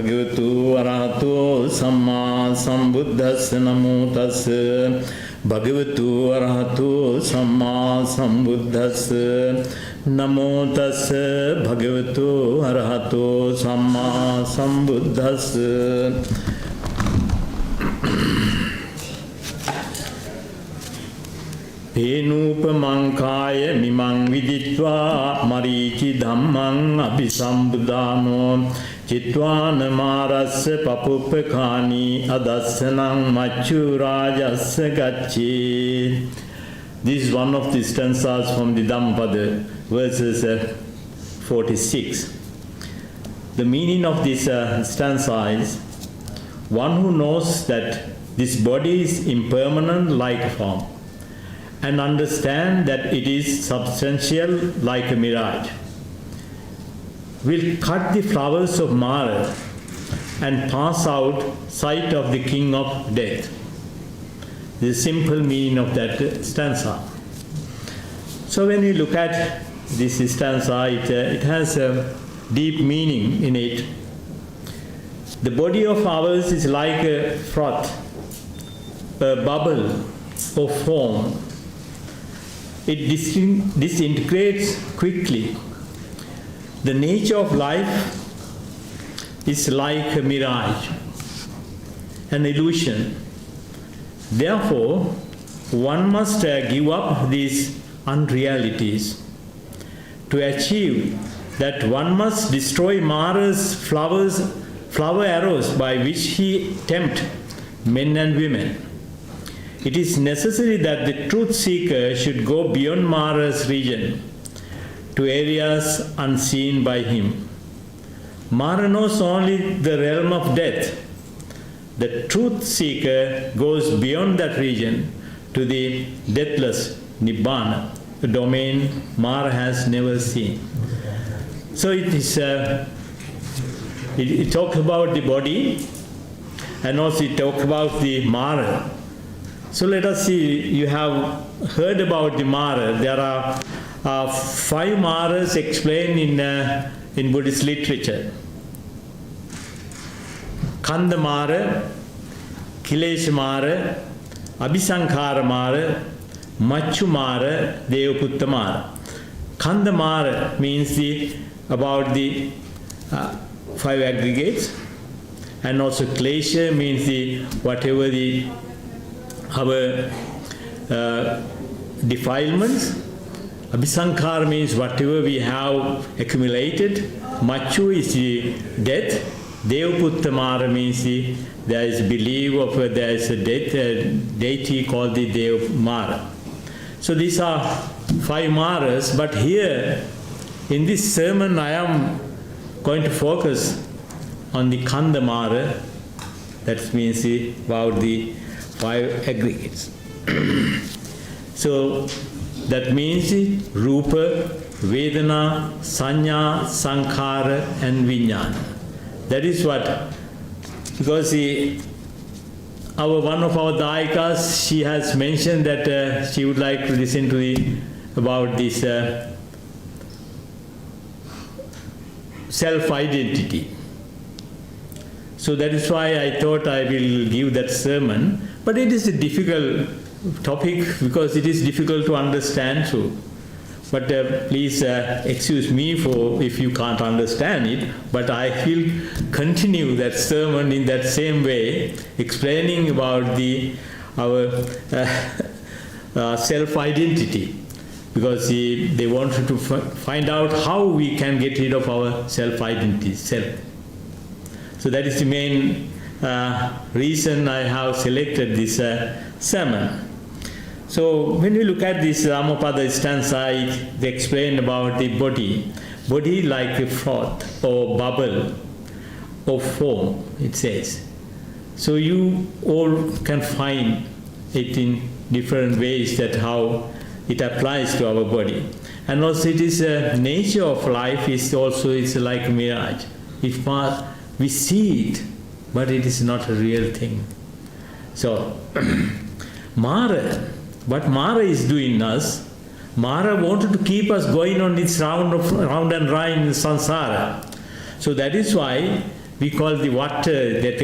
Bhagavatu Arahato Samma Sambuddhassa Namo Tassa Bhagavatu Arahato Samma Sambuddhassa Namo Tassa Bhagavatu Arahato Samma Sambuddhassa. Penupamankaya mimang viditva marici dhammang abhisambudano citvana marasya papupakani adassanang machurajasya gacchi. This is one of the stanzas from the Dhammapada, verses 46. The meaning of this stanza is, one who knows that this body is impermanent like a form, and understand that it is substantial like a mirage, will cut the flowers of Mara and pass out sight of the king of death. The simple meaning of that stanza. So when you look at this stanza, it has a deep meaning in it. The body of ours is like a froth, a bubble of foam. It disintegrates quickly. The nature of life is like a mirage, an illusion. Therefore, one must give up these unrealities. To achieve that, one must destroy Mara's flower arrows by which he tempts men and women. It is necessary that the truth seeker should go beyond Mara's region to areas unseen by him. Mara knows only the realm of death. The truth seeker goes beyond that region to the deathless Nibbana, a domain Mara has never seen. So it talks about the body, and also it talks about the Mara. So let us see, you have heard about the Mara. There are 5 Maras explained in Buddhist literature. Kanda Mara, Kilesha Mara, Abhisankhara Mara, Machu Mara, Devaputta Mara. Kanda Mara means about the 5 aggregates, and also Klesha means whatever our defilements. Abhisankhara means whatever we have accumulated. Machu is the death. Devaputta Mara means there is belief of there is a deity called the Dev Mara. So these are 5 Maras, but here in this sermon I am going to focus on the Kanda Mara. That means about the 5 aggregates. So that means Rupa, Vedana, Sanya, Sankhara and Vijnana. That is what, because one of our Dayikas, she has mentioned that she would like to listen to about this self-identity. So that is why I thought I will give that sermon. But it is a difficult topic because it is difficult to understand. So, but please excuse me for if you can't understand it. But I will continue that sermon in that same way, explaining about our self-identity, because they wanted to find out how we can get rid of our self-identity, self. So that is the main reason I have selected this sermon. So when we look at this Dhammapada stanza, they explain about the body like a froth or bubble of foam, it says. So you all can find it in different ways that how it applies to our body. And also it is nature of life is also like a mirage. We see it, but it is not a real thing. So Mara, what Mara is doing us, Mara wanted to keep us going on this round and round in samsara. So that is why we call the water, that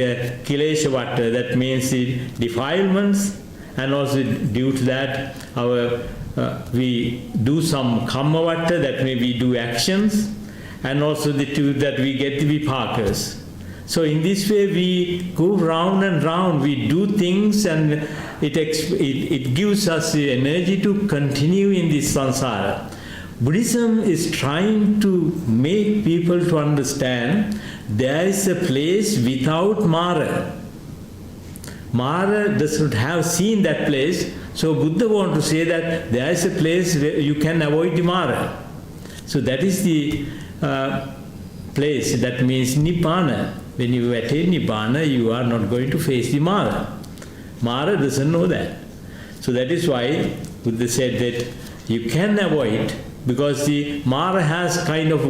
kilesha water, that means the defilements, and also due to that we do some karma water, that may we do actions, and also that we get the vipakas. So in this way we go round and round, we do things, and it gives us the energy to continue in this samsara. Buddhism is trying to make people to understand there is a place without Mara. Mara does not have seen that place, so Buddha wants to say that there is a place where you can avoid the Mara. So that is the place, that means Nibbana. When you attain Nibbana, you are not going to face the Mara. Mara doesn't know that. So that is why Buddha said that you can avoid, because the Mara has kind of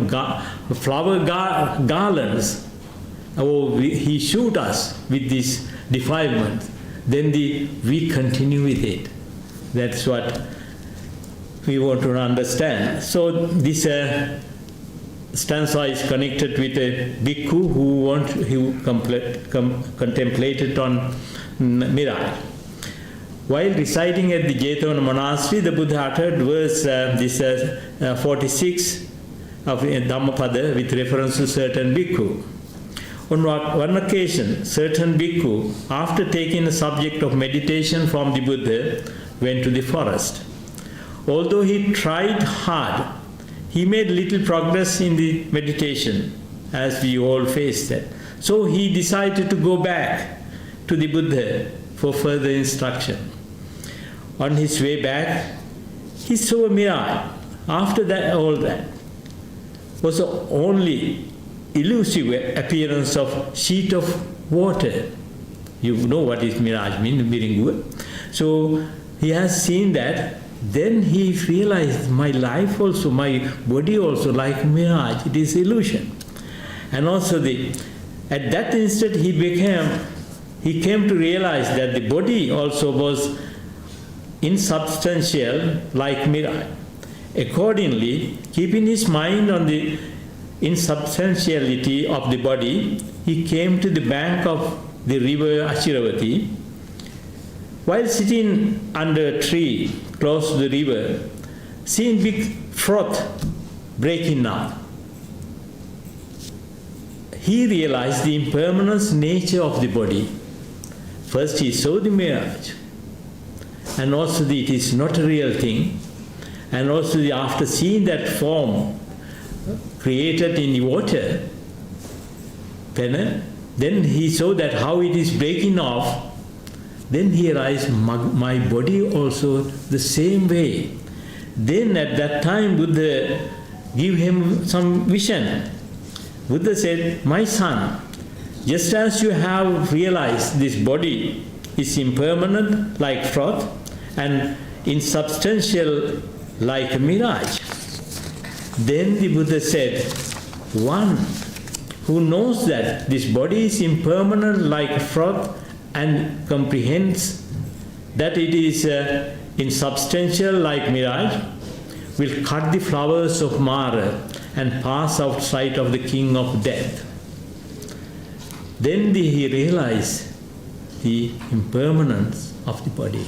flower garlands. Oh, he shoot us with this defilement. Then we continue with it. That's what we want to understand. So this stanza is connected with a bhikkhu who contemplated on mirage. While residing at the Jetavana monastery, the Buddha uttered verse 46 of Dhammapada with reference to certain bhikkhu. On one occasion, certain bhikkhu, after taking the subject of meditation from the Buddha, went to the forest. Although he tried hard, he made little progress in the meditation, as we all face that. So he decided to go back to the Buddha for further instruction. On his way back, he saw a mirage. After that, all that was only elusive appearance of sheet of water. You know what is mirage means. So he has seen that. Then he realized my life also, my body also, like mirage, it is illusion. And also at that instant he came to realize that the body also was insubstantial like mirage. Accordingly, keeping his mind on the insubstantiality of the body, he came to the bank of the river Ashiravati. While sitting under a tree close to the river, seeing big froth breaking up, he realized the impermanence nature of the body. First he saw the mirage, and also it is not a real thing, and also after seeing that form created in the water, then he saw that how it is breaking off. Then he realized my body also the same way. Then at that time Buddha gave him some vision. Buddha said, my son, just as you have realized this body is impermanent like froth and insubstantial like a mirage, then the Buddha said, one who knows that this body is impermanent like froth and comprehends that it is insubstantial like mirage, will cut the flowers of Mara and pass outside of the king of death. Then he realized the impermanence of the body.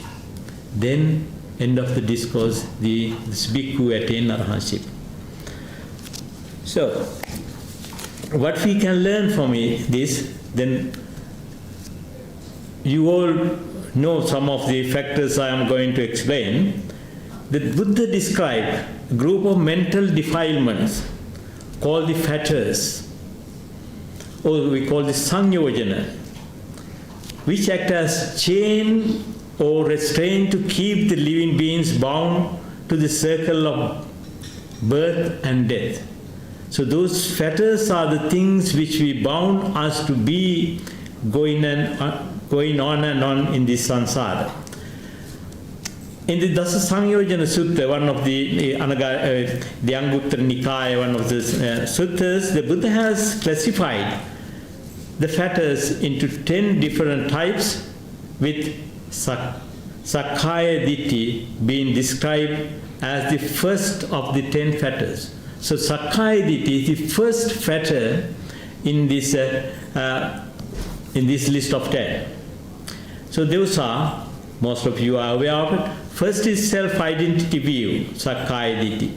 Then, end of the discourse, this bhikkhu attained arahantship. So, what we can learn from this, then you all know some of the factors I am going to explain. The Buddha described a group of mental defilements called the fetters, or we call the sanyojana, which act as chain or restraint to keep the living beings bound to the circle of birth and death. So those fetters are the things which we bound us to be going on and on in this samsara. In the Dasa Sangyojana Sutta, one of the Anguttara Nikaya, one of the suttas, the Buddha has classified the fetters into 10 different types, with Sakkaya Ditthi being described as the first of the 10 fetters. So Sakkaya Ditthi, the first fetter, in this list of 10. So those are, most of you are aware of it. First is self-identity view, Sakkaya Ditthi.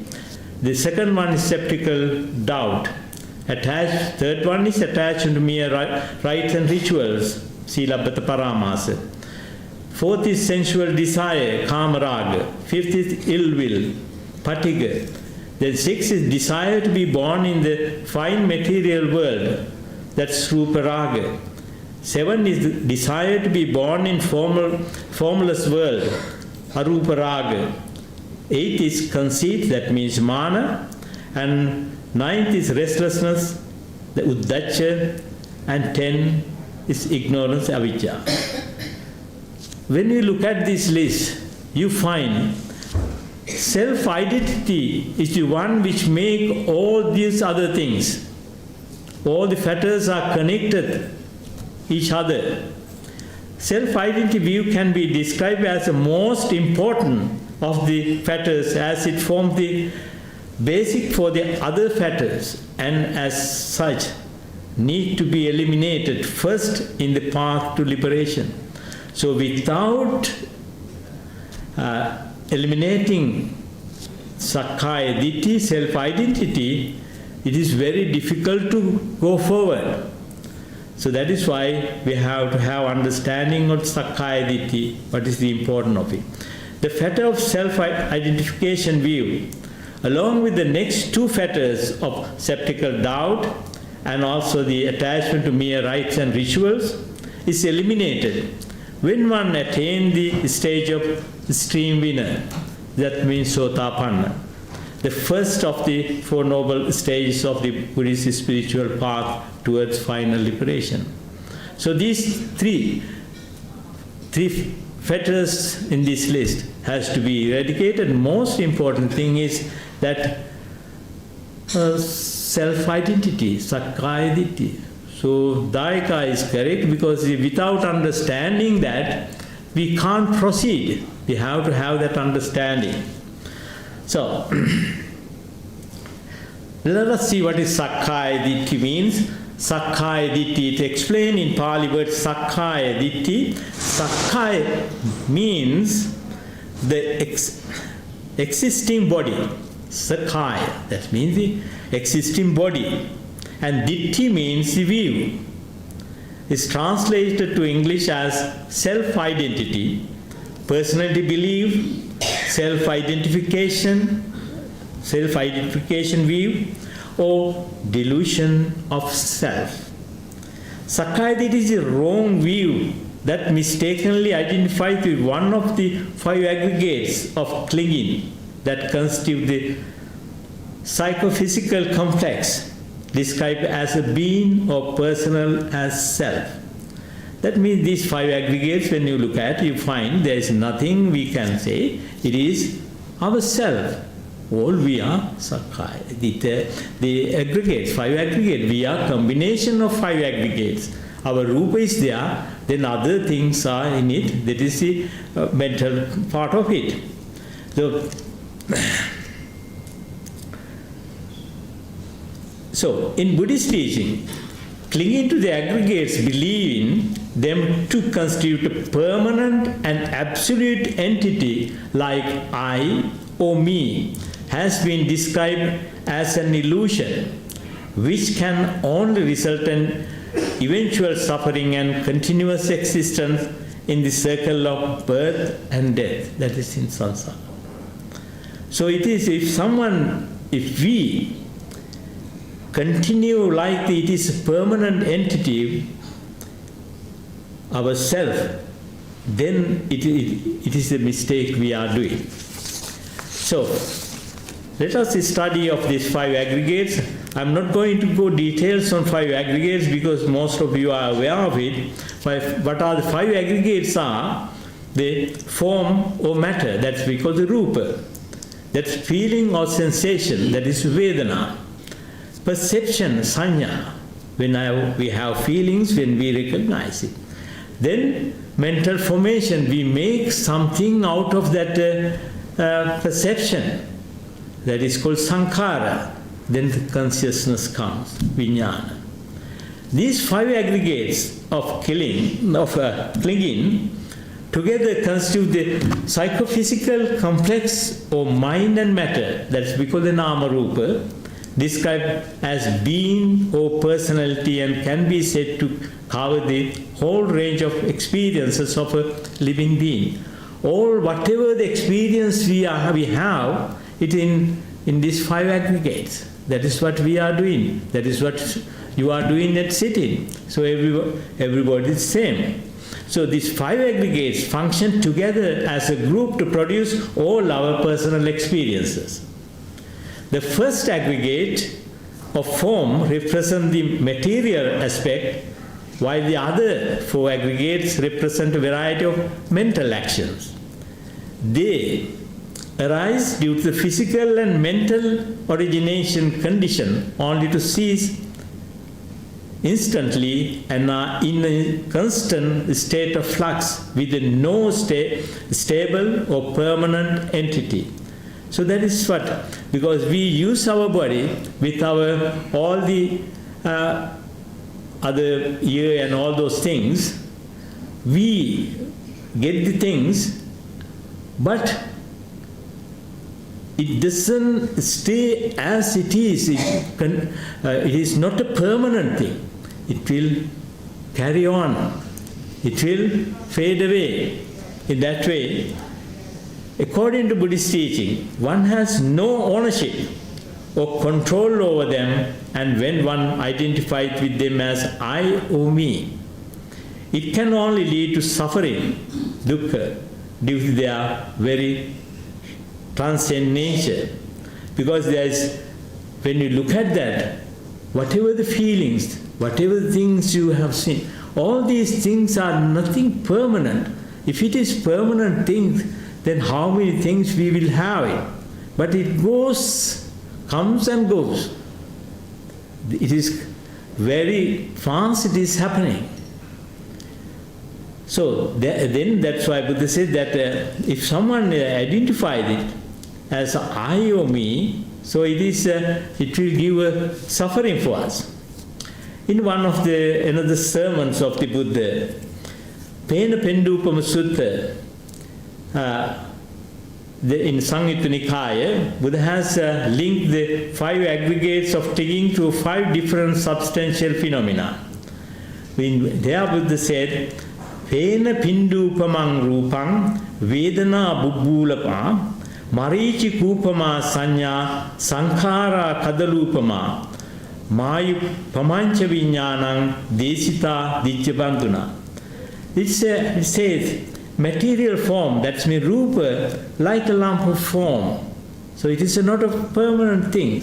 The second one is skeptical doubt. Third one is attachment to mere rites and rituals, Silabbata Paramasa. Fourth is sensual desire, Kamaraga. Fifth is ill will, Patiga. Then sixth is desire to be born in the fine material world, that's Ruparaga. Seven is the desire to be born in formless world, Aruparaga. Eight is conceit, that means mana. And ninth is restlessness, the Uddacha. And 10 is ignorance, Avijja. When you look at this list, you find self-identity is the one which make all these other things. All the factors are connected each other. Self-identity view can be described as the most important of the factors, as it forms the basic for the other factors, and as such need to be eliminated first in the path to liberation. So without eliminating Sakkaya Ditthi, self-identity, it is very difficult to go forward. So that is why we have to have understanding of Sakkaya Ditthi, what is the importance of it. The factor of self-identification view, along with the next two factors of skeptical doubt and also the attachment to mere rites and rituals, is eliminated when one attains the stage of stream winner, that means Sotapanna, the first of the Four Noble Stages of the Buddhist spiritual path towards final liberation. So these three fetters in this list has to be eradicated. Most important thing is that self-identity, Sakkaya Ditthi. So Dayaka is correct, because without understanding that, we can't proceed. We have to have that understanding. So, let us see what is Sakkaya Ditthi means. Sakkaya Ditthi, it explained in Pali word Sakkaya Ditthi. Sakkaya means the existing body. Sakkaya, that means the existing body. And Ditthi means the view. It's translated to English as self-identity, personality belief, self-identification view, or delusion of self. Sakkaya Ditthi is a wrong view that mistakenly identifies with one of the five aggregates of clinging that constitute the psychophysical complex, described as a being or personal as self. That means these five aggregates, when you look at, you find there is nothing we can say. It is ourself. All we are Sakkaya. The aggregates, five aggregates, we are combination of five aggregates. Our Rupa is there, then other things are in it. That is the mental part of it. So, in Buddhist teaching, clinging to the aggregates, believing them to constitute a permanent and absolute entity like I or me, has been described as an illusion which can only result in eventual suffering and continuous existence in the circle of birth and death, that is in samsara. So it is, if we continue like it is a permanent entity, ourself, then it is a mistake we are doing. So, let us study of these five aggregates. I am not going to go details on five aggregates because most of you are aware of it. But what are the five aggregates are the form or matter, that's we call the Rupa. That's feeling or sensation, that is Vedana. Perception, Sanya, when we have feelings, when we recognize it. Then mental formation, we make something out of that perception. That is called Sankhara. Then the consciousness comes, Vijnana. These five aggregates of clinging together constitute the psychophysical complex or mind and matter, that's because the nama rupa, described as being or personality, and can be said to cover the whole range of experiences of a living being. Or whatever the experience we have it in these five aggregates. That is what we are doing. That is what you are doing at sitting. So everybody is same. So these five aggregates function together as a group to produce all our personal experiences. The first aggregate of form represents the material aspect, while the other four aggregates represent a variety of mental actions. They arise due to the physical and mental origination condition only to cease instantly and are in a constant state of flux with no stable or permanent entity. So that is what, because we use our body with our all the other ear and all those things, we get the things, but it doesn't stay as it is. It is not a permanent thing. It will carry on. It will fade away. In that way, according to Buddhist teaching, one has no ownership or control over them, and when one identifies with them as I or me, it can only lead to suffering, dukkha, due to their very transcendent nature. Because there is, when you look at that, whatever the feelings, whatever the things you have seen, all these things are nothing permanent. If it is permanent things, then how many things we will have it? But it goes, comes and goes. It is very fast it is happening. So then that's why Buddha said that if someone identified it as I or me, so it will give a suffering for us. In one of another sermons of the Buddha, Pena Pendupama Sutta, in Samyutta Nikaya, Buddha has linked the five aggregates of clinging to five different substantial phenomena. There Buddha said, Pena Pindupamang Rupang Vedana Bubbulapa Marichi Kupama Sanya Sankara Kadalupama Mayu Pamancha Vinyanang Desita Dichabanduna. It says, material form, that's mean rupa, like a lump of form. So it is not a permanent thing.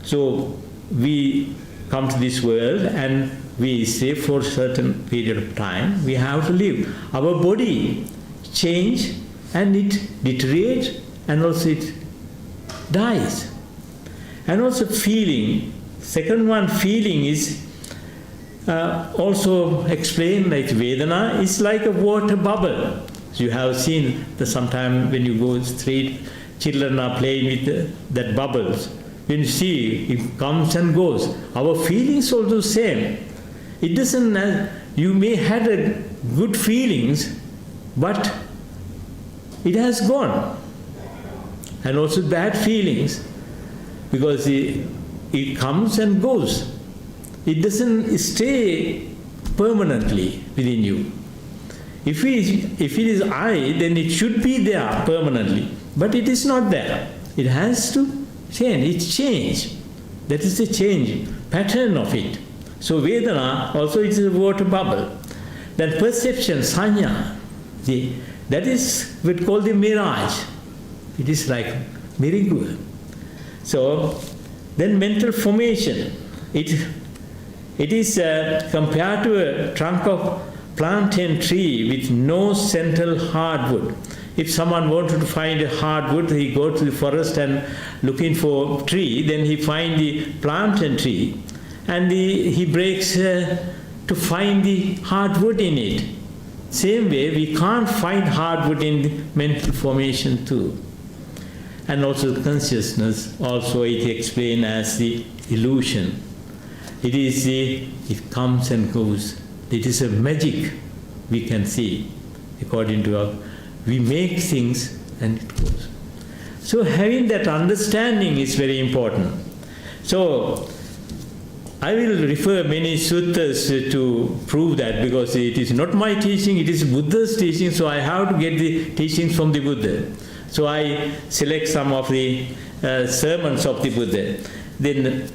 So we come to this world and we stay for a certain period of time. We have to live. Our body change and it deteriorates and also it dies. And also feeling. Second one, feeling is also explained like Vedana is like a water bubble. So you have seen that sometime when you go street, children are playing with that bubbles. When you see, it comes and goes. Our feelings also same. It doesn't, you may have good feelings, but it has gone. And also bad feelings, because it comes and goes. It doesn't stay permanently within you. If it is I, then it should be there permanently. But it is not there. It has to change. It's change. That is the change, pattern of it. So Vedana, also it is a water bubble. Then perception, sanya, that is what we call the mirage. It is like miracle. So then mental formation. It is compared to a trunk of plantain tree with no central hardwood. If someone wanted to find a hardwood, he go to the forest and looking for tree, then he find the plantain tree, and he breaks to find the hardwood in it. Same way, we can't find hardwood in the mental formation too. And also consciousness, also it explained as the illusion. it comes and goes. It is a magic we can see according to we make things and it goes. So having that understanding is very important. So I will refer many suttas to prove that, because it is not my teaching, it is Buddha's teaching, so I have to get the teachings from the Buddha. So I select some of the sermons of the Buddha. Then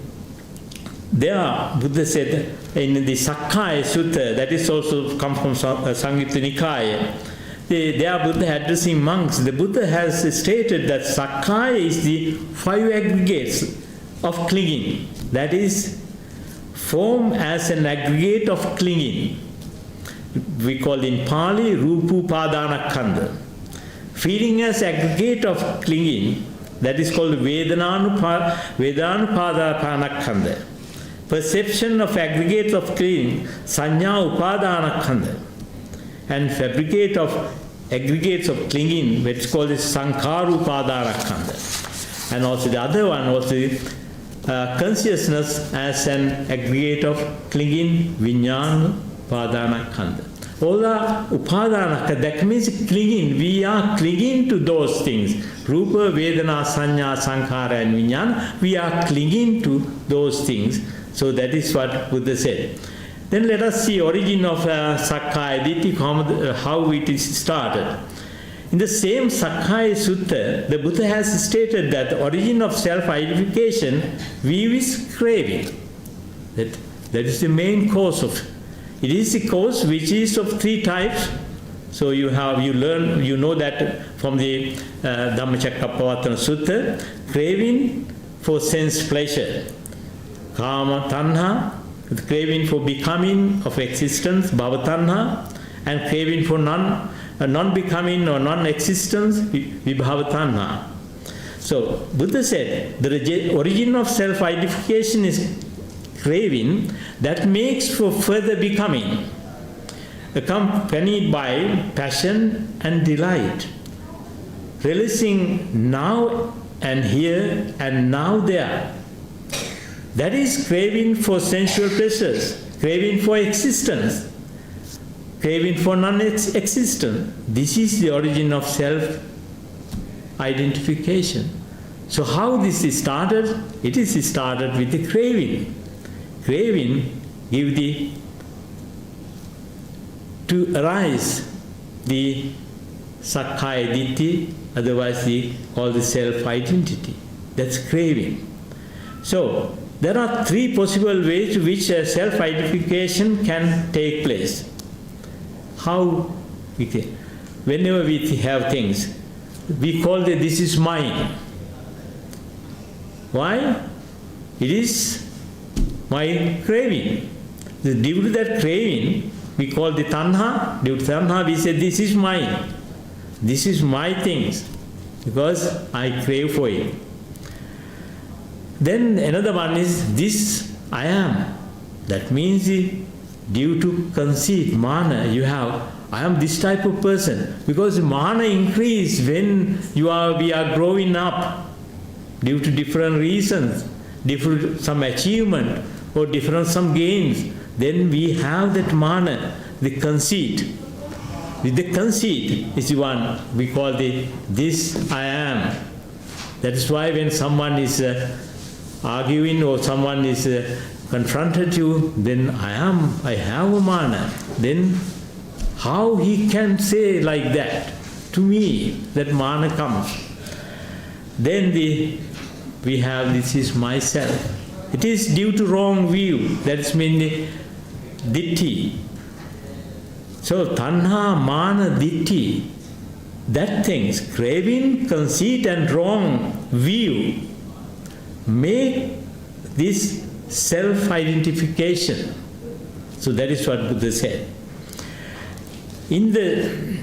there Buddha said in the Sakkaya Sutta, that is also come from Samyutta Nikaya, there Buddha addressing monks, the Buddha has stated that Sakkaya is the 5 aggregates of clinging. That is, form as an aggregate of clinging. We call in Pali Rupupadanakkhandha. Feeling as aggregate of clinging, that is called Vedanupadanakkhandha. Perception of aggregate of clinging, Sanya Upadanakkhandha. And fabricate of aggregates of clinging, which is called Sankarupadanakkhandha. And also the other one was the consciousness as an aggregate of clinging, Vijnana Upadanakkhandha. All are Upadanakkhandha, that means clinging. We are clinging to those things. Rupa, Vedana, Sanya, Sankhara and Vijnana. We are clinging to those things. So that is what Buddha said. Then let us see origin of Sakkaya Ditthi, how it is started. In the same Sakkaya Sutta, the Buddha has stated that the origin of self-identification is craving. That is the main cause of. It is the cause which is of 3 types. So you know that from the Dhammacakkappavattana Sutta, craving for sense pleasure, Kama Tanha, the craving for becoming of existence, Bhava Tanha, and craving for non-becoming or non-existence, Vibhava Tanha. So Buddha said the origin of self-identification is craving that makes for further becoming, accompanied by passion and delight, releasing now and here and now there. That is craving for sensual pleasures, craving for existence, craving for non-existence. This is the origin of self-identification. So how this is started? It is started with the craving. Craving give to arise the Sakkaya Ditthi, otherwise called the self-identity. That's craving. So there are 3 possible ways to which self-identification can take place. How? Whenever we have things, we call that this is mine. Why? It is my craving. Due to that craving, we call the tanha. Due to tanha, we say this is mine. This is my things, because I crave for it. Then another one is this I am. That means due to conceit, mana, you have, I am this type of person. Because mana increase when we are growing up due to different reasons, different some achievement or different some gains. Then we have that mana, the conceit. With the conceit is the one we call this I am. That is why when someone is arguing or someone is confronted you, then I have a mana. Then how he can say like that to me, that mana comes. Then we have this is myself. It is due to wrong view. That is mean ditthi. So tanha, mana, ditthi, that things, craving, conceit and wrong view make this self-identification. So that is what Buddha said. In the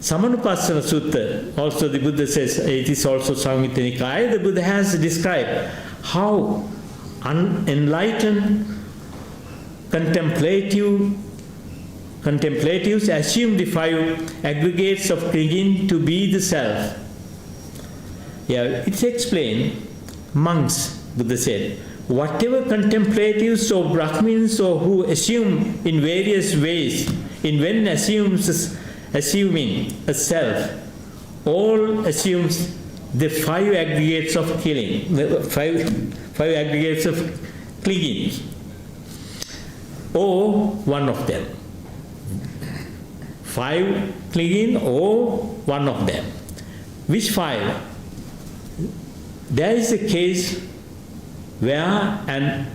Samanupassana Sutta, also the Buddha says, it is also Samyutta Nikaya, the Buddha has described how enlightened contemplatives assume the 5 aggregates of clinging to be the self. Yeah, it's explained. Monks, Buddha said, whatever contemplatives or Brahmins or who assume in various ways, when assuming a self, all assumes the five aggregates of killing, the five aggregates of clinging, or one of them. Five clinging or one of them. Which five? There is a case where an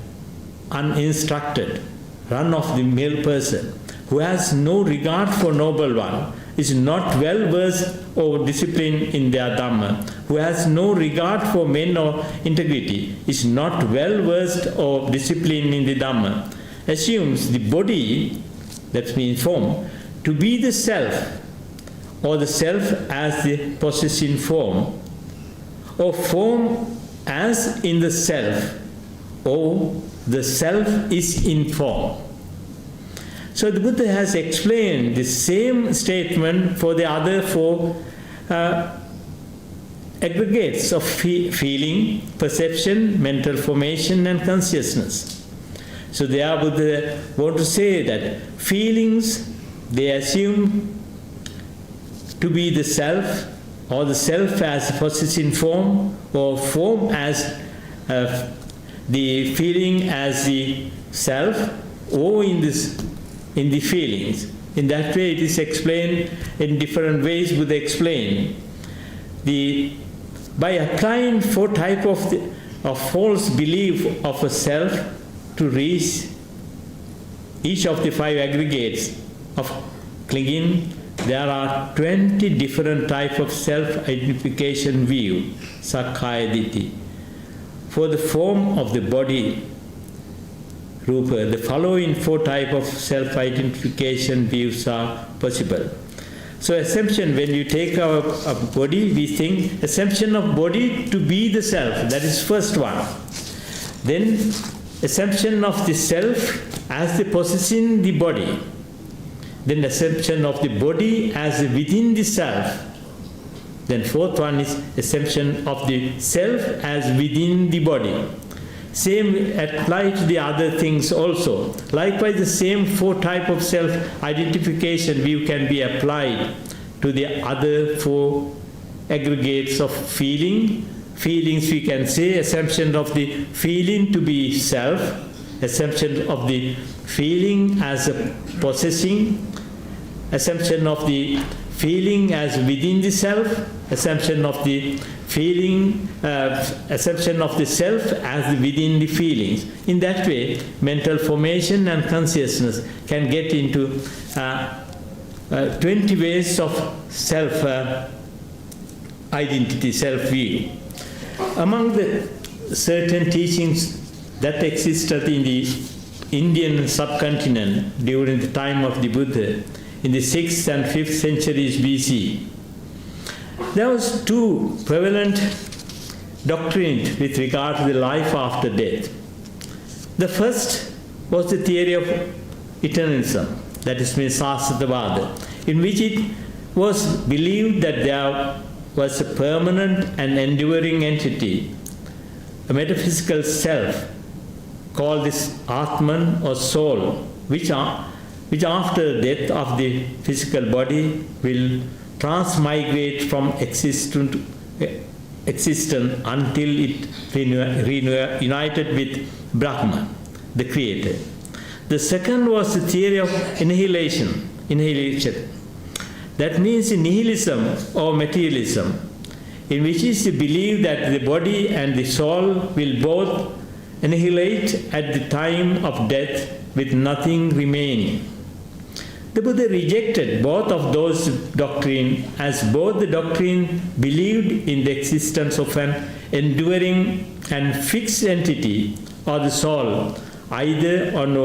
uninstructed, run-of-the-mill person who has no regard for noble one, is not well versed or disciplined in their Dhamma, who has no regard for men or integrity, is not well versed or disciplined in the Dhamma, assumes the body, that means form, to be the self, or the self as the possessing form, or form as in the self, or the self is in form. So the Buddha has explained the same statement for the other four aggregates of feeling, perception, mental formation and consciousness. So there Buddha want to say that feelings they assume to be the self, or the self as possessing form, or form as the feeling as the self, or in the feelings. In that way it is explained in different ways. Buddha explained by applying four types of false belief of a self to reach each of the five aggregates of clinging. There are 20 different types of self-identification view, Sakkaya Ditthi. For the form of the body, Rupa, the following four types of self-identification views are possible. So assumption, when you take our body, we think assumption of body to be the self, that is first one. Then assumption of the self as the possessing the body. Then assumption of the body as within the self. Then fourth one is assumption of the self as within the body. Same apply to the other things also. Likewise, the same four type of self-identification view can be applied to the other four aggregates of feeling. Feelings we can say assumption of the feeling to be self, assumption of the feeling as a possessing, assumption of the feeling as within the self, assumption of the feeling, assumption of the self as within the feelings. In that way, mental formation and consciousness can get into 20 ways of self-identity, self-view. Among the certain teachings that existed in the Indian subcontinent during the time of the Buddha, in the 6th and 5th centuries BC, there was two prevalent doctrines with regard to the life after death. The first was the theory of eternalism, that is Sāsvatavāda, in which it was believed that there was a permanent and enduring entity, a metaphysical self, called this Atman or soul, which after death of the physical body will transmigrate from existence until it reunited with Brahman, the Creator. The second was the theory of annihilation. That means nihilism or materialism, in which is the belief that the body and the soul will both annihilate at the time of death with nothing remaining. The Buddha rejected both of those doctrines, as both the doctrine believed in the existence of an enduring and fixed entity or the soul, either on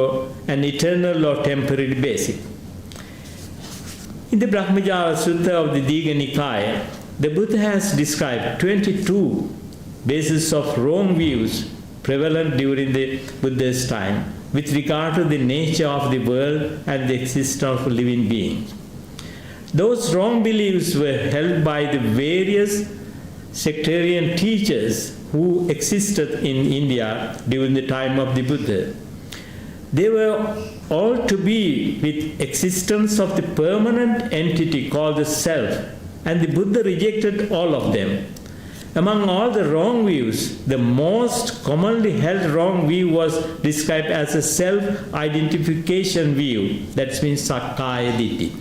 an eternal or temporary basis. In the Brahmajala Sutta of the Digha Nikaya, the Buddha has described 22 bases of wrong views prevalent during the Buddha's time with regard to the nature of the world and the existence of living beings. Those wrong beliefs were held by the various sectarian teachers who existed in India during the time of the Buddha, they were all to be with existence of the permanent entity called the self, and the Buddha rejected all of them. Among all the wrong views, the most commonly held wrong view was described as a self-identification view. That means Sakkaya Ditthi.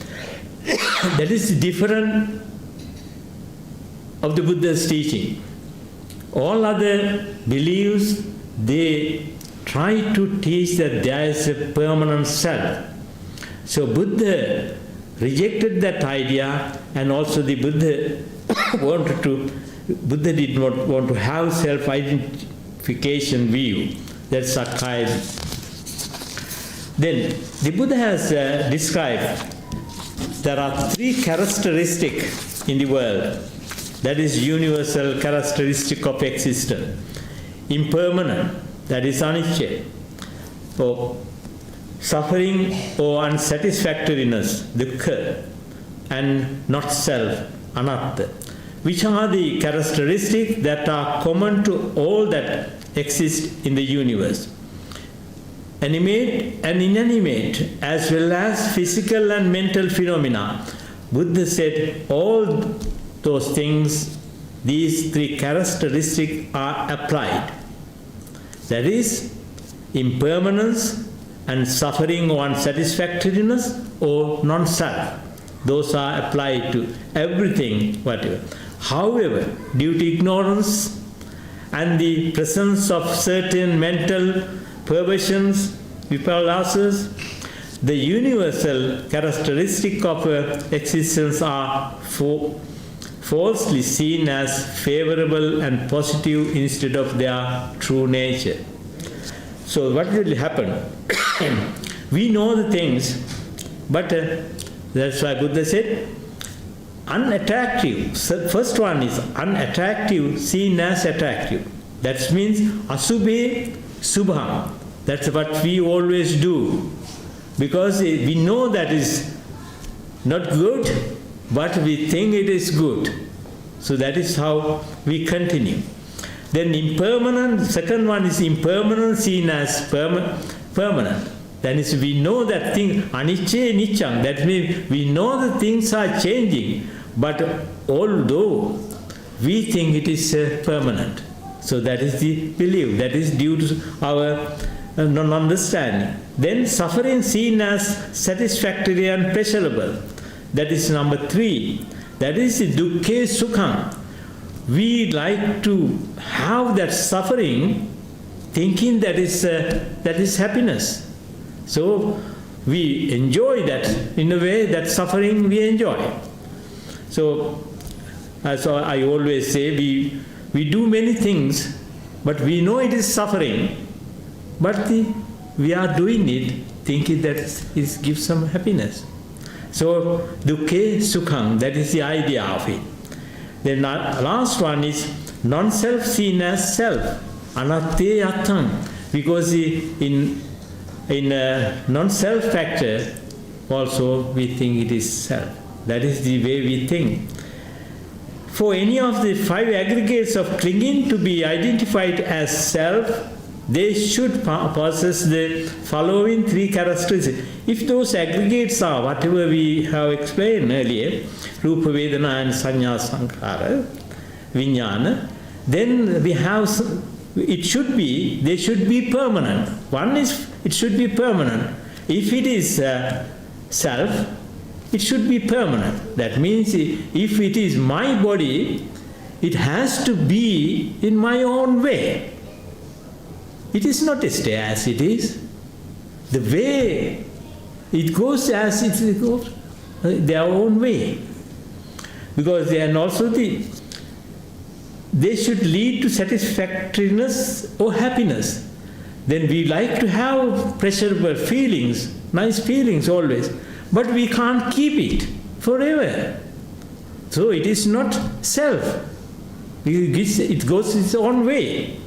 That is different of the Buddha's teaching. All other beliefs, they try to teach that there is a permanent self. So Buddha rejected that idea, and also the Buddha Buddha did not want to have self-identification view. That's Sakkaya. Then the Buddha has described there are three characteristics in the world. That is universal characteristic of existence. Impermanent, that is anicca. Or suffering or unsatisfactoriness, dukkha, and not self, anatta. Which are the characteristics that are common to all that exist in the universe. Animate and inanimate, as well as physical and mental phenomena. Buddha said all those things, these three characteristics are applied. That is, impermanence and suffering or unsatisfactoriness or non-self. Those are applied to everything, whatever. However, due to ignorance and the presence of certain mental perversions, vipalasas, the universal characteristic of existence are falsely seen as favorable and positive instead of their true nature. So what will happen? We know the things, but that's why Buddha said, unattractive. So first one is unattractive, seen as attractive. That means asubhe subham. That's what we always do. Because we know that is not good, but we think it is good. So that is how we continue. Then impermanent, second one is impermanent, seen as permanent. That is, we know that thing, anicca niccang, that means we know the things are changing, but although we think it is permanent. So that is the belief, that is due to our non-understanding. Then suffering seen as satisfactory and pleasurable. That is number 3. That is dukkha sukham. We like to have that suffering thinking that is happiness. So we enjoy that in a way, that suffering we enjoy. So as I always say, we do many things, but we know it is suffering, but we are doing it thinking that it gives some happiness. So dukkha sukham, that is the idea of it. Then last one is non-self seen as self, anatte attang, because in non-self factor also we think it is self. That is the way we think. For any of the 5 aggregates of clinging to be identified as self, they should possess the following 3 characteristics. If those aggregates are whatever we have explained earlier, Rupa, Vedana and Sanya, Sankhara, Vijnana, then we have, they should be permanent. One is, it should be permanent. If it is self, it should be permanent. That means if it is my body, it has to be in my own way. It is not a stay as it is. The way it goes as it goes, their own way. Because they are also they should lead to satisfactoriness or happiness. Then we like to have pleasurable feelings, nice feelings always, but we can't keep it forever. So it is not self. It goes its own way.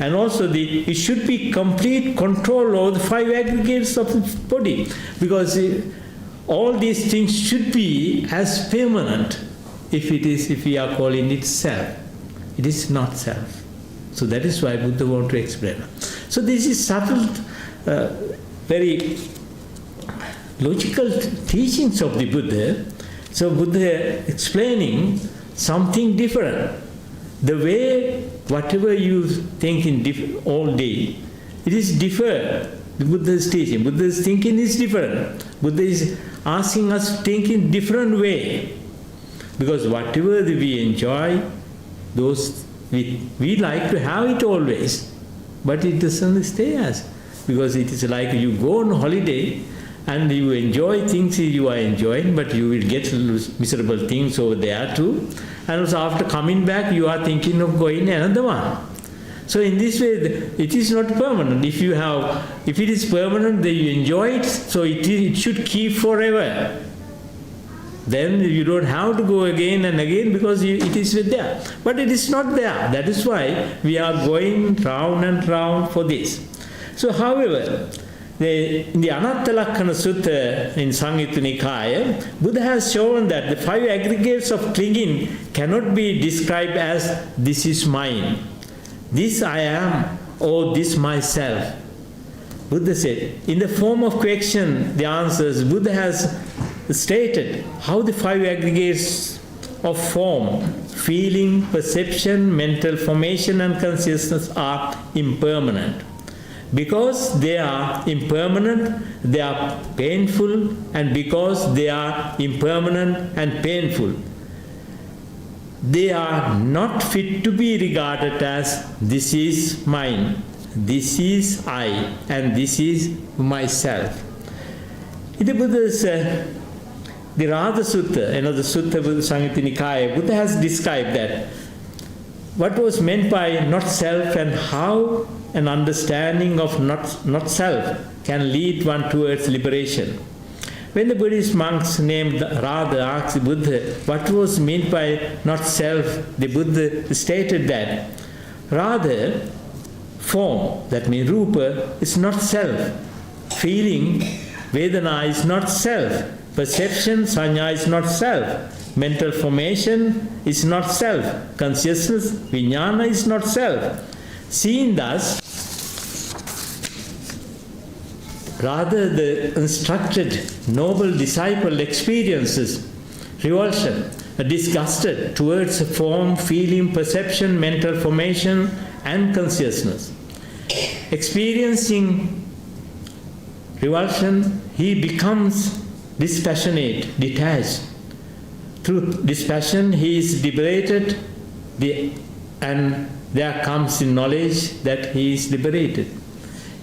And also it should be complete control over the 5 aggregates of the body, because all these things should be as permanent if we are calling it self. It is not self. So that is why Buddha want to explain. So this is subtle, very logical teachings of the Buddha. So Buddha explaining something different. The way, whatever you think in all day, it is different. The Buddha's teaching, Buddha's thinking is different. Buddha is asking us to think in different way. Because whatever we enjoy, those we like to have it always. But it doesn't stay as. Because it is like you go on holiday and you enjoy things you are enjoying, but you will get miserable things over there too. And also after coming back, you are thinking of going another one. So in this way, it is not permanent. If it is permanent, then you enjoy it, so it should keep forever. Then you don't have to go again and again because it is there. But it is not there. That is why we are going round and round for this. So however, in the Anattalakkana Sutta in Samyutta Nikaya, Buddha has shown that the 5 aggregates of clinging cannot be described as this is mine, this I am, or this myself. Buddha said, in the form of question, the answers, Buddha has stated how the 5 aggregates of form, feeling, perception, mental formation and consciousness are impermanent. Because they are impermanent, they are painful, and because they are impermanent and painful, they are not fit to be regarded as this is mine, this is I, and this is myself. In the Buddha's the Radha Sutta, another sutta, Samyutta Nikaya, Buddha has described that what was meant by not self and how an understanding of not self can lead one towards liberation. When the Buddhist monks named Radha asked Buddha what was meant by not self, the Buddha stated that Radha, form, that means Rupa, is not self. Feeling, Vedana, is not self. Perception, Sanya, is not self. Mental formation is not self. Consciousness, Vijnana, is not self. Seen thus, rather the instructed noble disciple experiences revulsion, disgusted towards form, feeling, perception, mental formation and consciousness. Experiencing revulsion, he becomes dispassionate, detached. Through dispassion, he is liberated, and there comes in knowledge that he is liberated.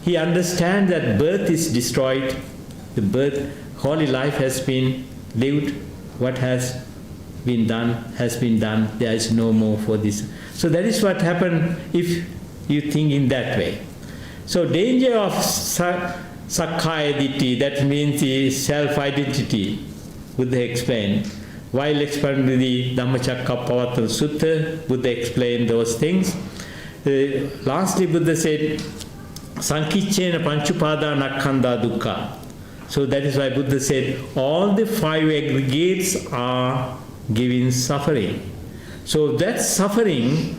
He understands that birth is destroyed, the holy life has been lived, what has been done, there is no more for this. So that is what happened if you think in that way. So danger of Sakkaya Ditthi, that means the self-identity, Buddha explained. While explaining the Dhammacakkappavattana Sutta, Buddha explained those things. Lastly, Buddha said, Sankiccena Panchupadanakkhandha dukkha. So that is why Buddha said, all the 5 aggregates are giving suffering. So that suffering,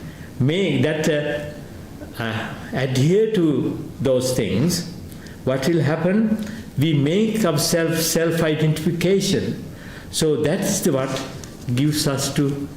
adhere to those things, what will happen? We make ourselves self-identification. So that's what gives us to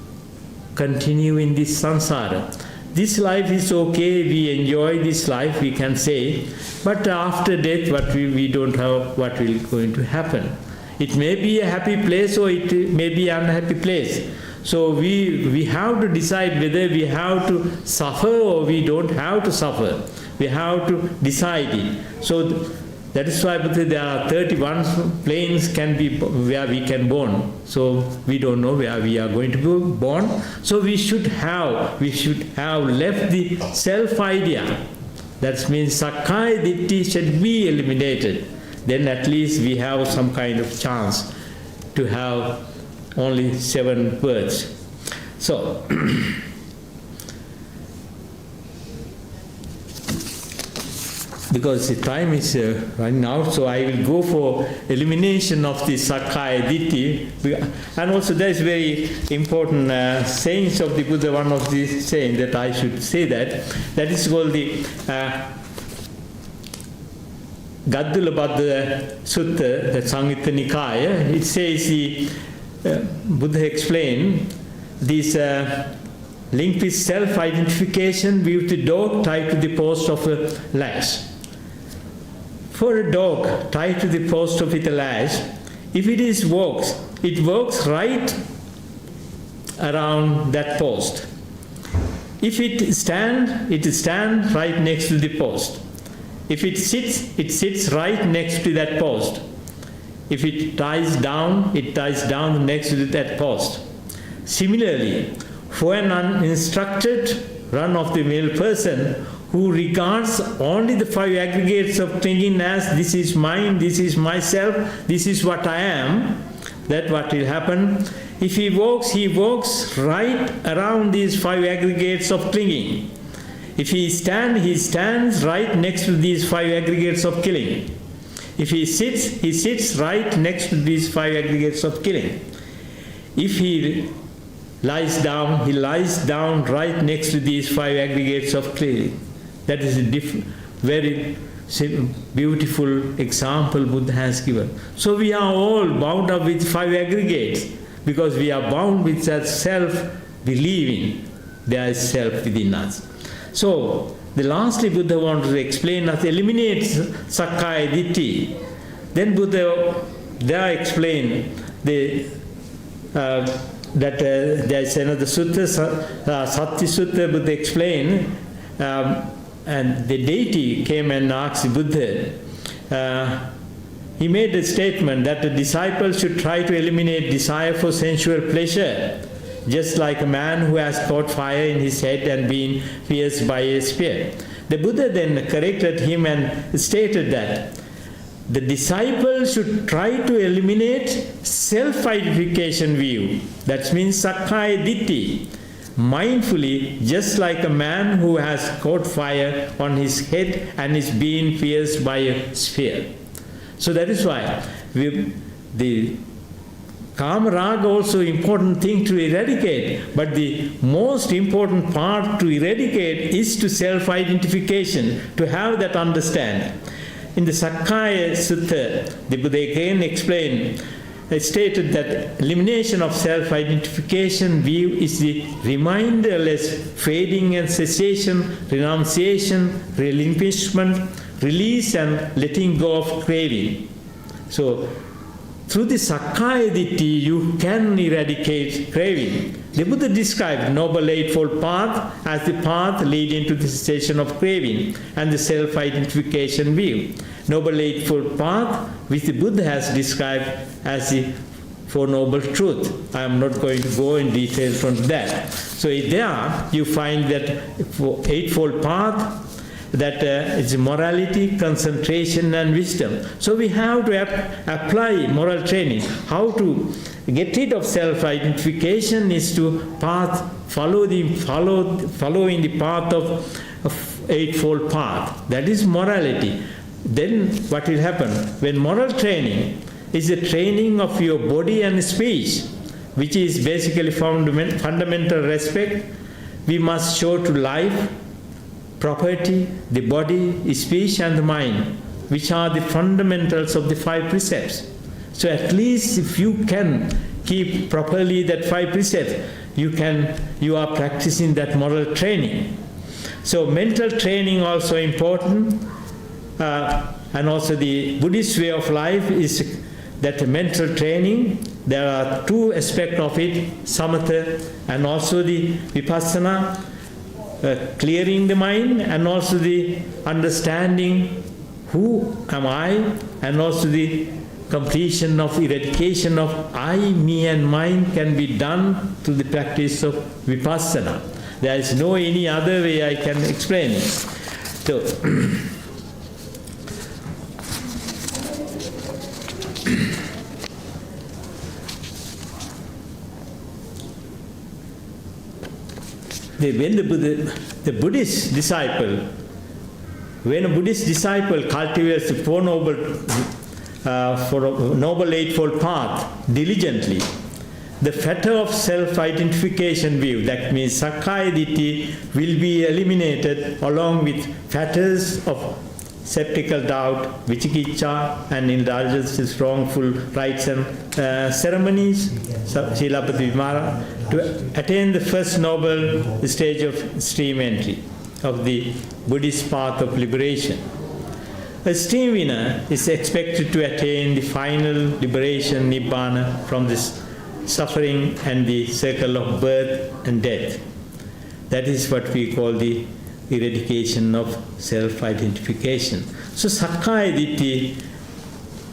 continue in this samsara. This life is okay, we enjoy this life, we can say, but after death, what we don't have, what will going to happen? It may be a happy place or it may be an unhappy place. So we have to decide whether we have to suffer or we don't have to suffer. We have to decide it. So that is why there are 31 planes can be where we can born. So we don't know where we are going to be born. So we should have left the self-idea. That means Sakkaya Ditthi should be eliminated. Then at least we have some kind of chance to have only 7 words. So because the time is running out, so I will go for elimination of the Sakkaya Ditthi. And also there is very important sayings of the Buddha. One of the sayings that I should say that is called the Gaddula Baddha Sutta, the Samyutta Nikaya. It says the Buddha explained this link with self-identification with the dog tied to the post of a lash. For a dog tied to the post with a lash, if it walks right around that post. If it stands right next to the post. If it sits right next to that post. If it ties down next to that post. Similarly, for an uninstructed, run-of-the-mill person who regards only the 5 aggregates of clinging as this is mine, this is myself, this is what I am, that what will happen. If he walks right around these 5 aggregates of clinging. If he stands right next to these 5 aggregates of killing. If he sits right next to these 5 aggregates of killing. If he lies down right next to these 5 aggregates of killing. That is a very beautiful example Buddha has given. So we are all bound up with 5 aggregates because we are bound with that self-believing there is self within us. So, lastly Buddha wanted to explain us, eliminate Sakkaya Ditthi. Then Buddha there explained that there is another sutta, Sati Sutta. Buddha explained, and the deity came and asked Buddha. He made a statement that the disciple should try to eliminate desire for sensual pleasure, just like a man who has caught fire in his head and been pierced by a spear. The Buddha then corrected him and stated that the disciple should try to eliminate self-identification view. That means Sakkaya Ditthi. Mindfully, just like a man who has caught fire on his head and is being pierced by a spear. So that is why the Kama Raga also important thing to eradicate, but the most important part to eradicate is to self-identification, to have that understanding. In the Sakkaya Sutta, the Buddha again explained, stated that elimination of self-identification view is the reminderless fading and cessation, renunciation, relinquishment, release and letting go of craving. So, through the Sakkaya Ditthi, you can eradicate craving. The Buddha described Noble Eightfold Path as the path leading to the cessation of craving and the self-identification view. Noble Eightfold Path, which the Buddha has described as the Four Noble Truths. I am not going to go in detail from that. So there you find that Eightfold Path, that is morality, concentration and wisdom. So we have to apply moral training. How to get rid of self-identification is to following the path of Eightfold Path. That is morality. Then what will happen? When moral training is the training of your body and speech, which is basically fundamental respect, we must show to life, property, the body, speech and the mind, which are the fundamentals of the 5 precepts. So at least if you can keep properly that 5 precepts, you are practicing that moral training. So mental training also important, and also the Buddhist way of life is that mental training. There are 2 aspects of it, samatha and also the vipassana, clearing the mind and also the understanding who am I, and also the completion of eradication of I, me and mine can be done through the practice of vipassana. There is no any other way I can explain it. So, when the Buddhist disciple when a Buddhist disciple cultivates the Four Noble, for a Noble Eightfold Path diligently, the fetter of self-identification view, that means Sakkaya Ditthi, will be eliminated along with fetters of skeptical doubt, Vicikicca, and indulgence in wrongful rites and ceremonies, Silapati Vimara, to attain the first noble stage of stream entry of the Buddhist path of liberation. A stream winner is expected to attain the final liberation, Nibbana, from this suffering and the circle of birth and death. That is what we call the eradication of self-identification. So Sakkaya Ditthi,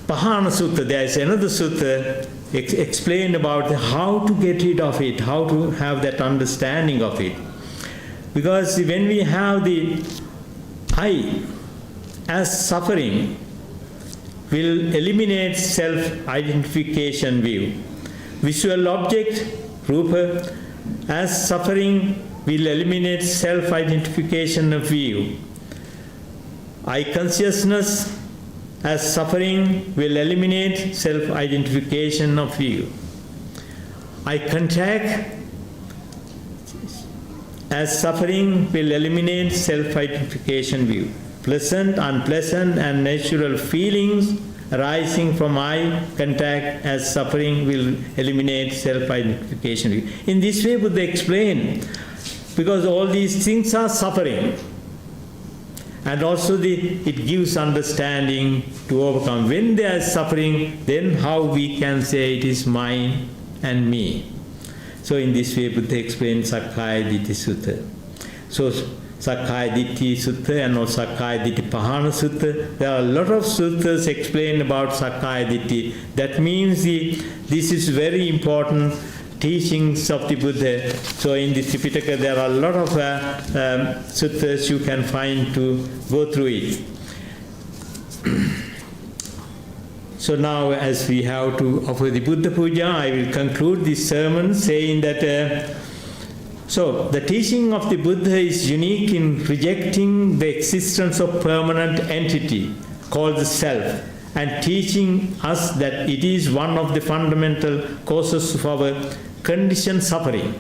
Pahana Sutta, there is another sutta explained about how to get rid of it, how to have that understanding of it. Because when we have the I as suffering, will eliminate self-identification view. Visual object, Rupa, as suffering will eliminate self-identification of view. I consciousness as suffering will eliminate self-identification of view. I contact as suffering will eliminate self-identification view. Pleasant, unpleasant, and natural feelings arising from eye contact as suffering will eliminate self-identification view. In this way, Buddha explained, because all these things are suffering, and also it gives understanding to overcome. When there is suffering, then how we can say it is mine and me. So in this way, Buddha explained Sakkaya Ditthi Sutta. So Sakkaya Ditthi Sutta and also Sakkaya Ditthi Pahana Sutta. There are a lot of suttas explained about Sakkaya Ditthi. That means this is very important teachings of the Buddha. So in the Tripitaka there are a lot of suttas you can find to go through it. So now, as we have to offer the Buddha Puja, I will conclude this sermon saying that so the teaching of the Buddha is unique in rejecting the existence of permanent entity called the self, and teaching us that it is one of the fundamental causes of our conditioned suffering.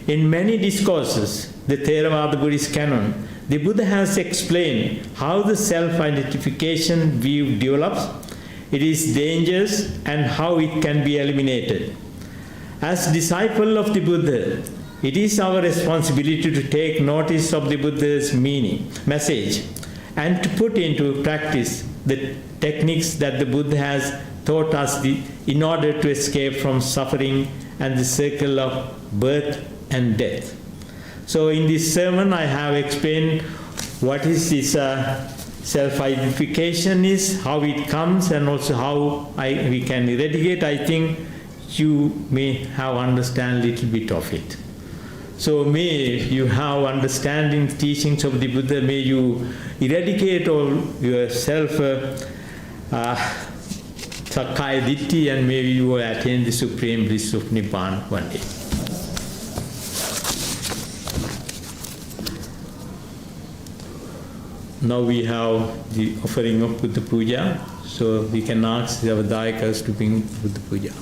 In many discourses, the Theravada Buddhist canon, the Buddha has explained how the self-identification view develops, its dangers, and how it can be eliminated. As disciple of the Buddha, it is our responsibility to take notice of the Buddha's message, and to put into practice the techniques that the Buddha has taught us in order to escape from suffering and the circle of birth and death. So in this sermon I have explained what is this self-identification is, how it comes, and also how we can eradicate. I think you may have understand a little bit of it. So may you have understanding teachings of the Buddha, may you eradicate all yourself Sakkaya Ditthi, and may you attain the supreme bliss of Nibbana one day. Now we have the offering of Buddha Puja, so we can ask our Dayakas to bring Buddha Puja.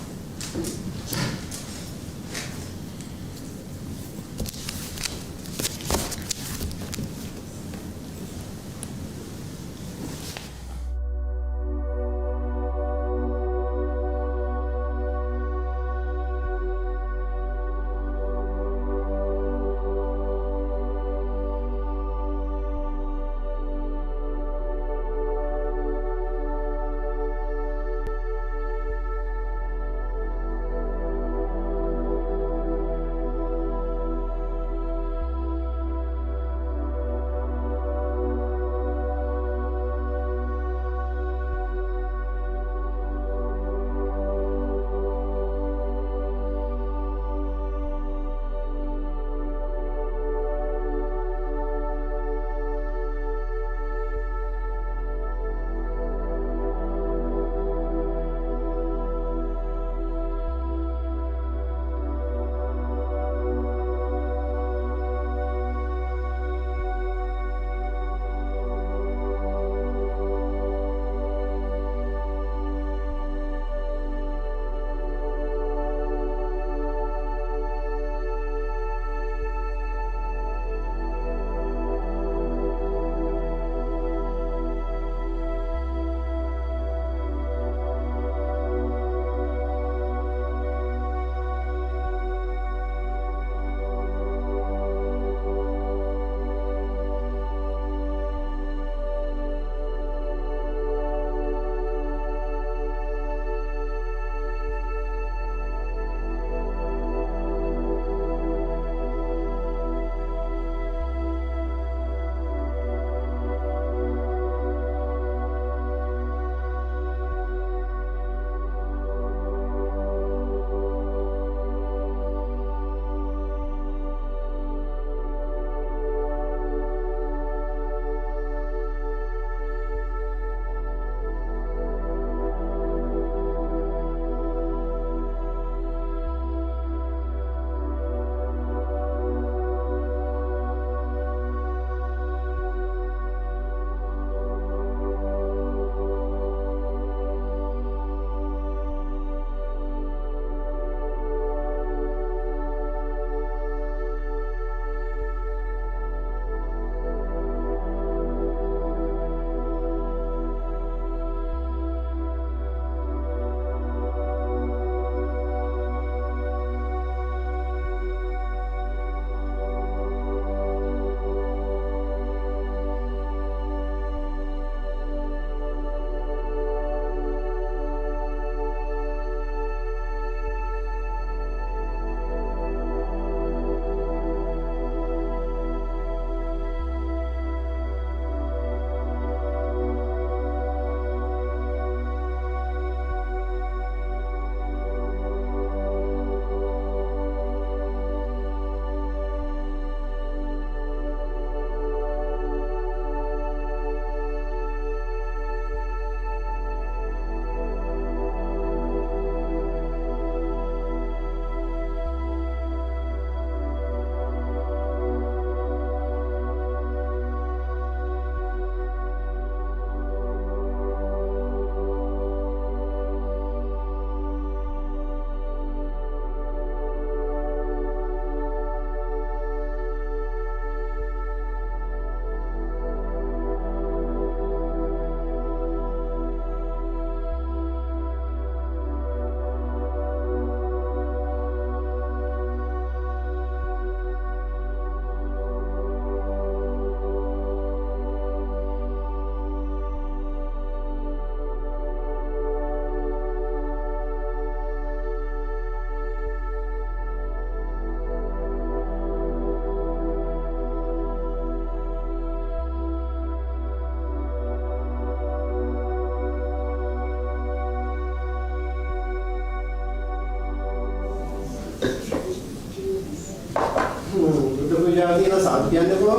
සාදු කියන්නකෝ.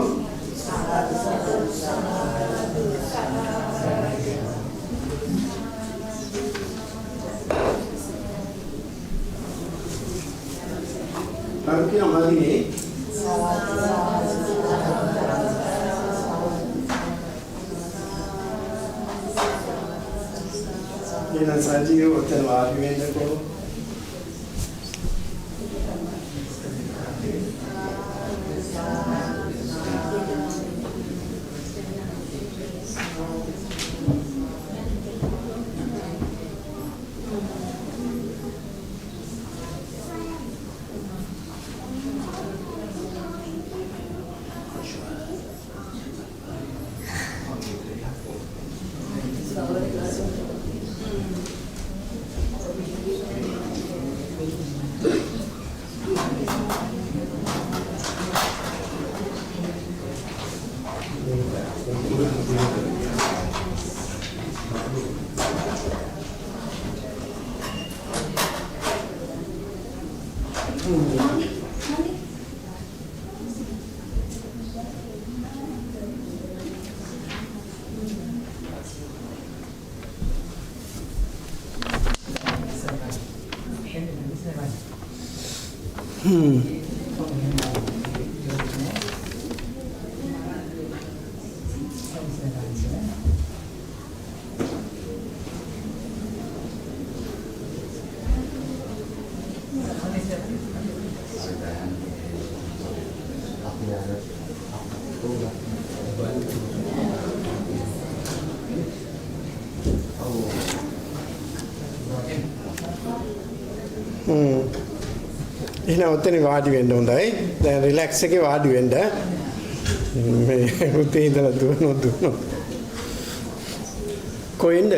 සාදු කියන මාදිනේ. එන සජීව ඔතන වාඩි වෙන්නකෝ. එහෙනම් ඔතන වාඩි වෙන්න හොඳයි. දැන් රිලැක්ස් එකේ වාඩි වෙන්න. මේ උතේ ඉඳලා දුවනවා. කොහෙන්ද?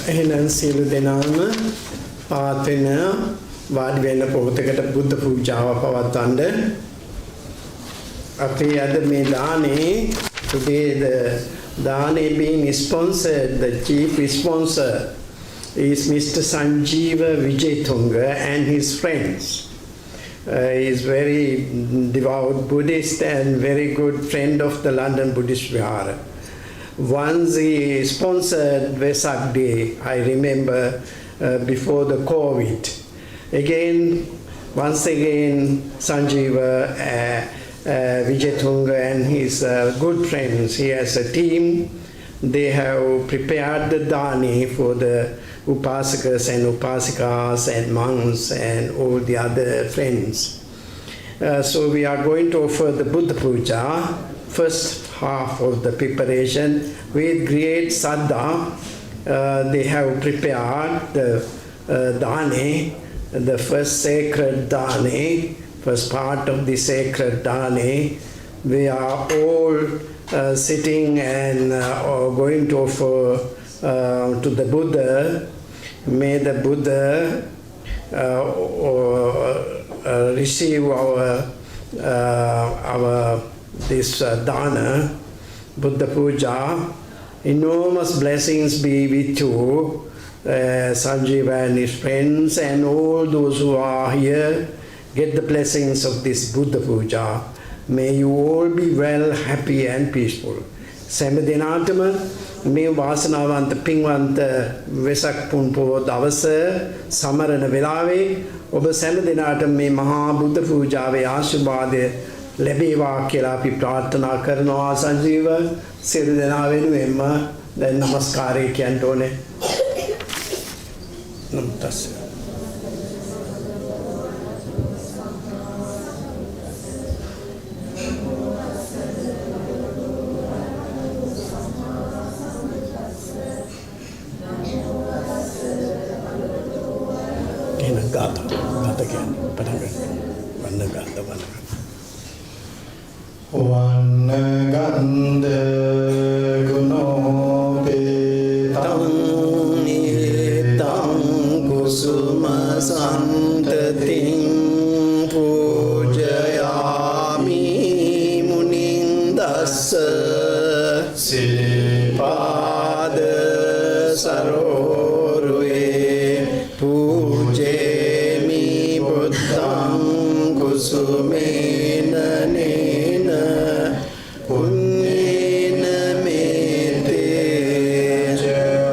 එහෙනම් සියලු දෙනාම පාතෙන වාඩි වෙන්න පොතකට බුද්ධ පූජාව පවත්වන්න. අපේ අද මේ දානේ today the Dane being sponsored, the chief sponsor is Mr. Sanjeeva Vijayatunga and his friends. He is very devout Buddhist and very good friend of the London Buddhist Vihara. Once he sponsored Vesak Day, I remember before the COVID. Once again, Sanjeeva Vijayatunga and his good friends, he has a team. They have prepared the dani for the upasakas and upasikas and monks and all the other friends. So we are going to offer the Buddha Puja, first half of the preparation, with great saddha. They have prepared the dani, the first sacred dani, first part of the sacred dani. We are all sitting and going to offer to the Buddha. May the Buddha receive our this dana, Buddha Puja. Enormous blessings be with you, Sanjeeva and his friends, and all those who are here. Get the blessings of this Buddha Puja. May you all be well, happy and peaceful. සෑම දිනාටම මේ වාසනාවන්ත පින්වන්ත වෙසක් පුන් පොහොය දවස සමරන වෙලාවේ ඔබ සෑම දිනාට මේ මහා බුද්ධ පූජාවේ ආශිර්වාදය ලැබේවා කියලා අපි ප්‍රාර්ථනා කරනවා. සංජීව සියලු දෙනා වෙනුවෙන්ම දැන් නමස්කාරය කියන්න ඕනේ. නමස්කාරය. Gata again. Vanna gata. Vanna ganda gunopetam nitam kusuma santatim pujayami munindassa sipada sarorue sumena nena punyena mete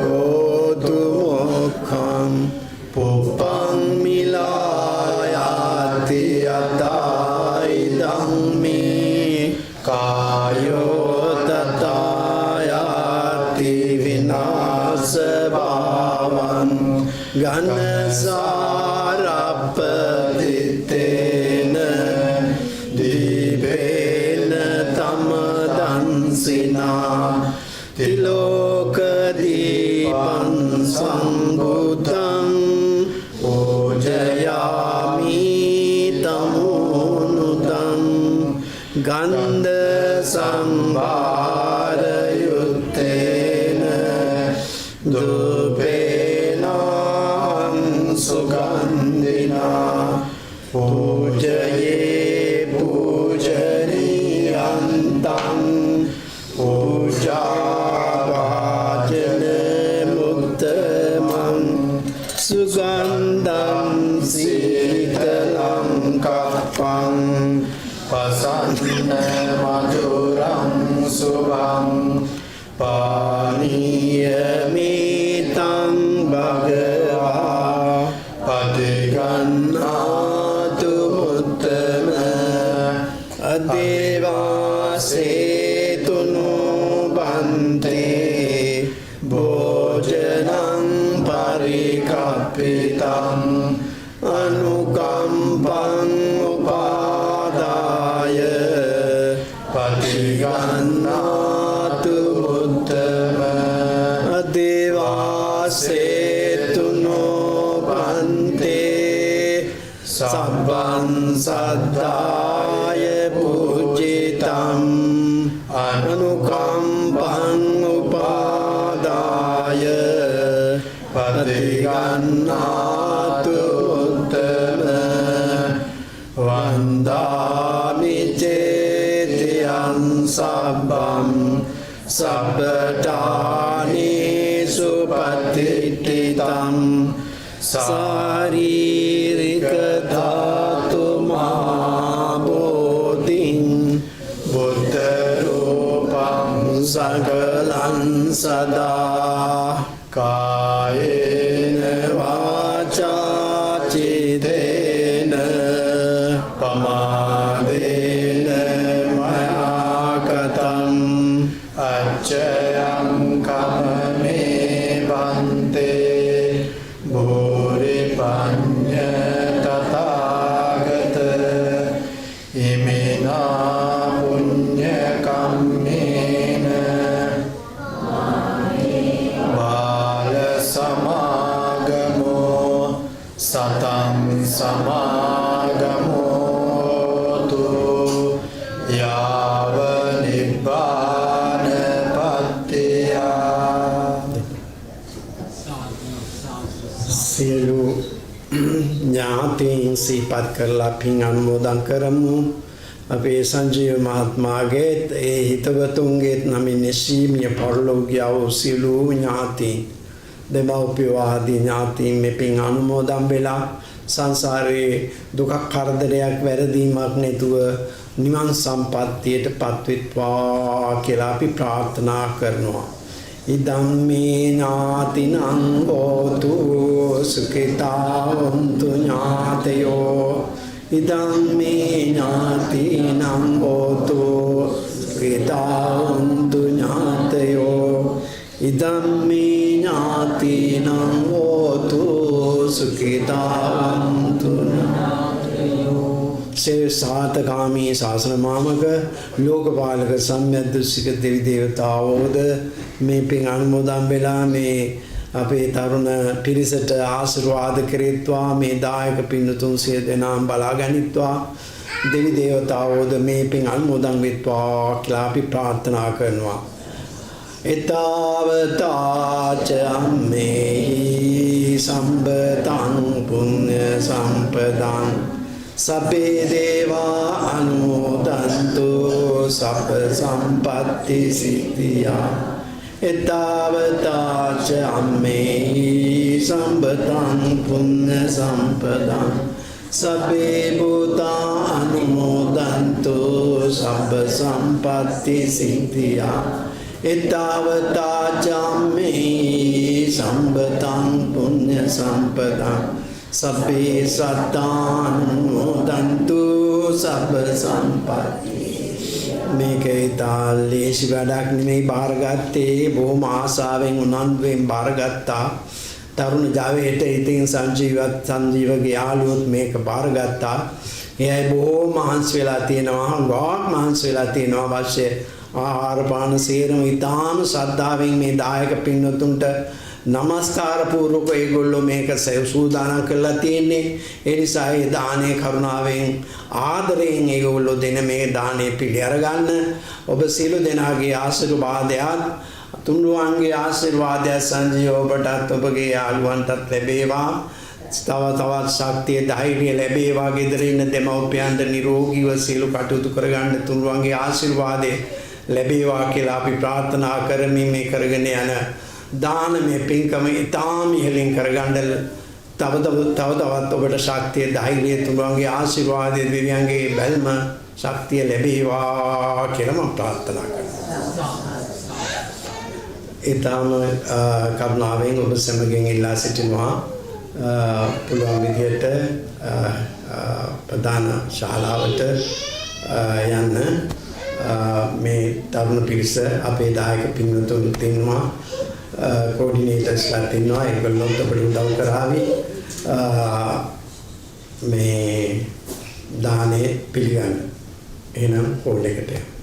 hotu mokkam puppang milayati ataidang me kayo tatayati vinasa bhavan ganasarappaditena dibena tamadansina tilokadipan sambhutang pujayami tamunudam gandha sambharayuttena dupenam sugandhina pujaye pujaniyantam pujavajana muttamam sugandham sitalam kappam pasanna madhuram subham paniyamitam bhagava padigannatu muttama adevasetunu bante bhojanam parikappitam anukampam upadaya patigannatu muttama adevasetunu bante sabban saddaya pujitam anukampam upadaya patigannatu muttama vandami cetiyan sabbam sabbadani supatititam saririka dhatu mahabodhin buddha rupam sagalan sada kayena vaca chidena pamadena mayakatam acayam kamame bante bhuri panya tathagata imena punya kammena bala samagamo satam samagamo tu yava nibbana pattiya සියලු ඥාතීන් සිහිපත් කරලා පින් අනුමෝදන් කරමු. අපේ සංජීව මහත්මයාගේත් ඒ හිතවතුන්ගේත් නමින් නිසීමිය පරලෝකියා වූ සියලු ඥාතීන් දෙමව්පියෝ ආදී ඥාතීන් මේ පින් අනුමෝදන් වෙලා සංසාරේ දුකක් කරදරයක් වැරදීමක් නැතුව නිවන් සම්පත්තියට පත්වෙත්වා කියලා අපි ප්‍රාර්ථනා කරනවා. ඉදම්මේ ඥාතිනං හෝතු සුඛිතා හොන්තු ඥාතයෝ ඉදම්මේ ඥාතිනං හෝතු සුඛිතා හොන්තු ඥාතයෝ ඉදම්මේ ඥාතිනං හෝතු සුඛිතා හොන්තු ඥාතයෝ සාතකාමී ශාසන මාමක ලෝකපාලක සම්යද්දුසික දෙවි දේවතාවෝද මේ පින් අනුමෝදන් වෙලා මේ අපේ තරුණ පිරිසට ආශිර්වාද කෙරෙත්වා මේ දායක පින්තුන් සිය දෙනාම බලා ගනිත්වා දෙවි දේවතාවෝද මේ පින් අනුමෝදන් වෙත්වා කියලා අපි ප්‍රාර්ථනා කරනවා. එතාවතාච අම්මේ සම්බතං පුඤ්ඤ සම්පදං සබ්බේ දේවා අනුමෝදන්තු සබ්බ සම්පත්ති සිද්ධියා එතාවතාච අම්මේ සම්බතං පුඤ්ඤ සම්පදං Sabbe Bhuta Anumodantu Sabba Sampatti Siddhya Ettavata Jammi Sambatang Punya Sampadang Sabbe Sattanumodantu Sabba Sampatti මේක ඉතා ලේසි වැඩක් නෙමෙයි බාරගත්තේ බොහොම ආසාවෙන් උනන්දුවෙන් බාරගත්තා තරුණ ජවයට ඉතින් සංජීවගේ යාළුවොත් මේක බාරගත්තා එයයි බොහොම මහන්සි වෙලා තියෙනවා ගොඩක් මහන්සි වෙලා තියෙනවා අවශ්‍ය ආහාර පාන සේරම ඉතාම ශ්‍රද්ධාවෙන් මේ දායක පින්වතුන්ට නමස්කාර පූර්වක ඒගොල්ලෝ මේක සූදානම් කරලා තියෙන්නේ ඒ නිසා ඒ දානේ කරුණාවෙන් ආදරයෙන් ඒගොල්ලෝ දෙන මේ දානේ පිළි අරගන්න ඔබ සියලු දෙනාගේ ආශිර්වාදයත් තුන්රුවන්ගේ ආශිර්වාදය සංජීව ඔබටත් ඔබගේ යාළුවන්ටත් ලැබේවා තවත් ශක්තිය ධෛර්යය ලැබේවා ගෙදර ඉන්න දෙමව්පියන්ට නිරෝගීව සියලු කටයුතු කරගන්න තුන්රුවන්ගේ ආශිර්වාදය ලැබේවා කියලා අපි ප්‍රාර්ථනා කරමින් මේ කරගෙන යන දානමය පින්කම ඉතාම ඉහළින් කරගන්න තව තවත් ඔබට ශක්තිය ධෛර්යය තුන්රුවන්ගේ ආශිර්වාදය දෙවියන්ගේ බැල්ම ශක්තිය ලැබේවා කියලා මම ප්‍රාර්ථනා කරනවා ඊටම කරුණාවෙන් ඔබ සමගින් ඉල්ලා සිටිනවා පුළුවන් විදියට ප්‍රධාන ශාලාවට යන්න මේ තරුණ පිරිස අපේ දායක පින්වතුන් ඉන්නවා කෝඩිනේටර්ස්ලා ඉන්නවා ඒගොල්ලොත් අපිට උදව් කරાવી මේ දානේ පිළිගන්න එහෙනම් කෝල් එකට